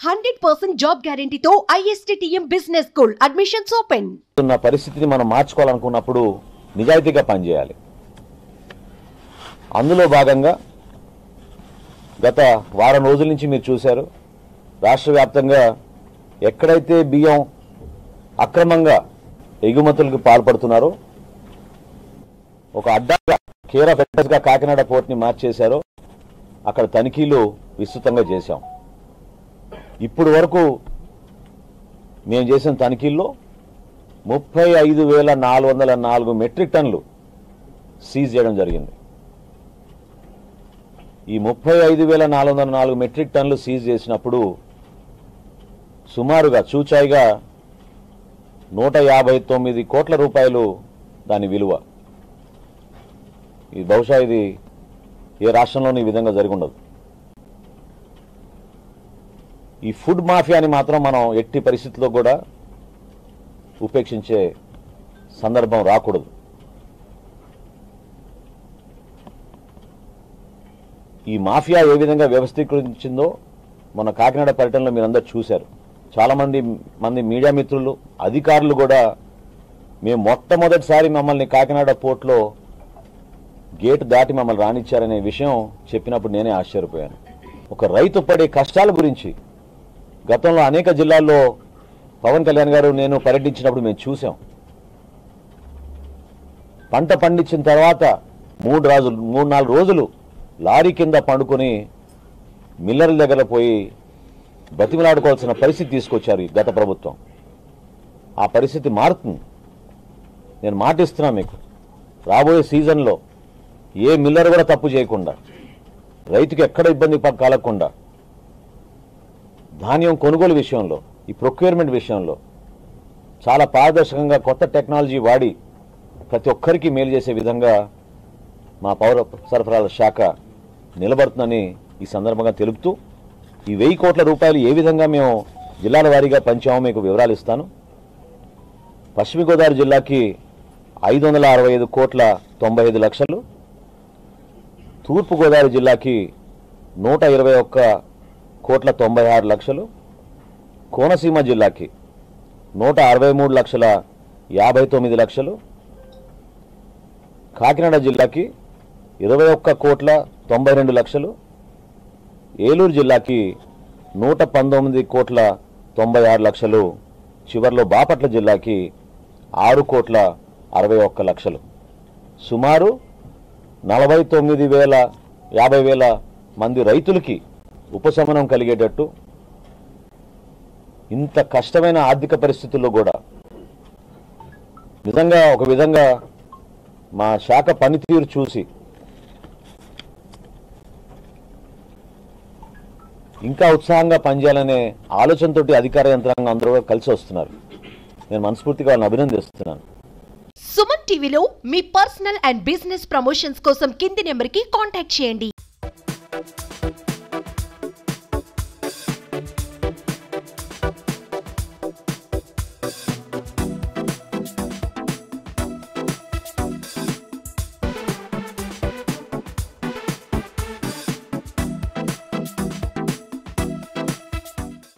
100% job గ్యారెంటీతో ISTTM business school admissions open. ఉన్న పరిస్థితిని మనం మార్చుకోవాలనుకున్నప్పుడు నిజాయితీగా పనిచేయాలి. అందులో భాగంగా గత వారం రోజుల నుంచి మీరు చూశారు, రాష్ట్ర వ్యాప్తంగా ఎక్కడైతే బియ్యం అక్రమంగా ఎగుమతులకు పాల్పడుతున్నారో, ఒక అడ్డాగా కేర్ ఆఫ్ అడ్రస్గా కాకినాడ పోర్ట్ని మార్చేశారో అక్కడ తనిఖీలు విస్తృతంగా చేశాం. ఇప్పుడు వరకు మేము చేసిన తనిఖీల్లో 35,404 మెట్రిక్ టన్నులు సీజ్ చేయడం జరిగింది. ఈ 35,404 మెట్రిక్ టన్నులు సీజ్ చేసినప్పుడు సుమారుగా చూచాయిగా 159 కోట్ల రూపాయలు దాని విలువ. ఇది బహుశా ఇది ఏ రాష్ట్రంలోనూ ఈ విధంగా జరిగి ఉండదు. ఈ ఫుడ్ మాఫియాని మాత్రం మనం ఎట్టి పరిస్థితుల్లో కూడా ఉపేక్షించే సందర్భం రాకూడదు. ఈ మాఫియా ఏ విధంగా వ్యవస్థీకరించిందో మన కాకినాడ పర్యటనలో మీరందరూ చూశారు. చాలామంది మీడియా మిత్రులు, అధికారులు కూడా మేము మొట్టమొదటిసారి మమ్మల్ని కాకినాడ పోర్ట్లో గేటు దాటి మమ్మల్ని రానిచ్చారనే విషయం చెప్పినప్పుడు నేనే ఆశ్చర్యపోయాను. ఒక రైతు పడే కష్టాల గురించి గతంలో అనేక జిల్లాల్లో పవన్ కళ్యాణ్ గారు నేను పర్యటించినప్పుడు మేము చూసాం. పంట పండించిన తర్వాత 3-4 రోజులు లారీ కింద పండుకొని మిల్లర్ల దగ్గర పోయి బతిమలాడుకోవాల్సిన పరిస్థితి తీసుకొచ్చారు గత ప్రభుత్వం. ఆ పరిస్థితి మారుతుంది. నేను మాటిస్తున్నా మీకు, రాబోయే సీజన్లో ఏ మిల్లర్ కూడా తప్పు చేయకుండా, రైతుకి ఎక్కడ ఇబ్బంది కలగకుండా, ధాన్యం కొనుగోలు విషయంలో, ఈ ప్రొక్యూర్మెంట్ విషయంలో చాలా పారదర్శకంగా కొత్త టెక్నాలజీ వాడి ప్రతి ఒక్కరికి మేలు చేసే విధంగా మా పౌర సరఫరాల శాఖ నిలబడుతుందని ఈ సందర్భంగా తెలుపుతూ, ఈ 1000 కోట్ల రూపాయలు ఏ విధంగా మేము జిల్లాల వారీగా పంచామో మీకు వివరాలు ఇస్తాను. పశ్చిమ గోదావరి జిల్లాకి 565 కోట్ల 95 లక్షలు, తూర్పుగోదావరి జిల్లాకి 121 కోట్ల 96 లక్షలు, కోనసీమ జిల్లాకి 163 లక్షల 59 లక్షలు, కాకినాడ జిల్లాకి 21 కోట్ల 92 లక్షలు, ఏలూరు జిల్లాకి 119 కోట్ల 96 లక్షలు, చివర్లో బాపట్ల జిల్లాకి 6 కోట్ల 61 లక్షలు. సుమారు 49,000-50,000 మంది రైతులకి ఉపశమనం కలిగేటట్టు, ఇంత కష్టమైన ఆర్థిక పరిస్థితుల్లో కూడా నిజంగా ఒక విధంగా మా శాఖ పనితీరు చూసి ఇంకా ఉత్సాహంగా పనిచేయాలనే ఆలోచనతోటి అధికార యంత్రాంగం అందరూ కలిసి వస్తున్నారు. నేను మనస్ఫూర్తిగా వాళ్ళని అభినందిస్తున్నాను. సుమన్ టీవీలో మీ పర్సనల్ అండ్ బిజినెస్ ప్రమోషన్స్ కోసం కింది నెంబర్కి కాంటాక్ట్ చేయండి.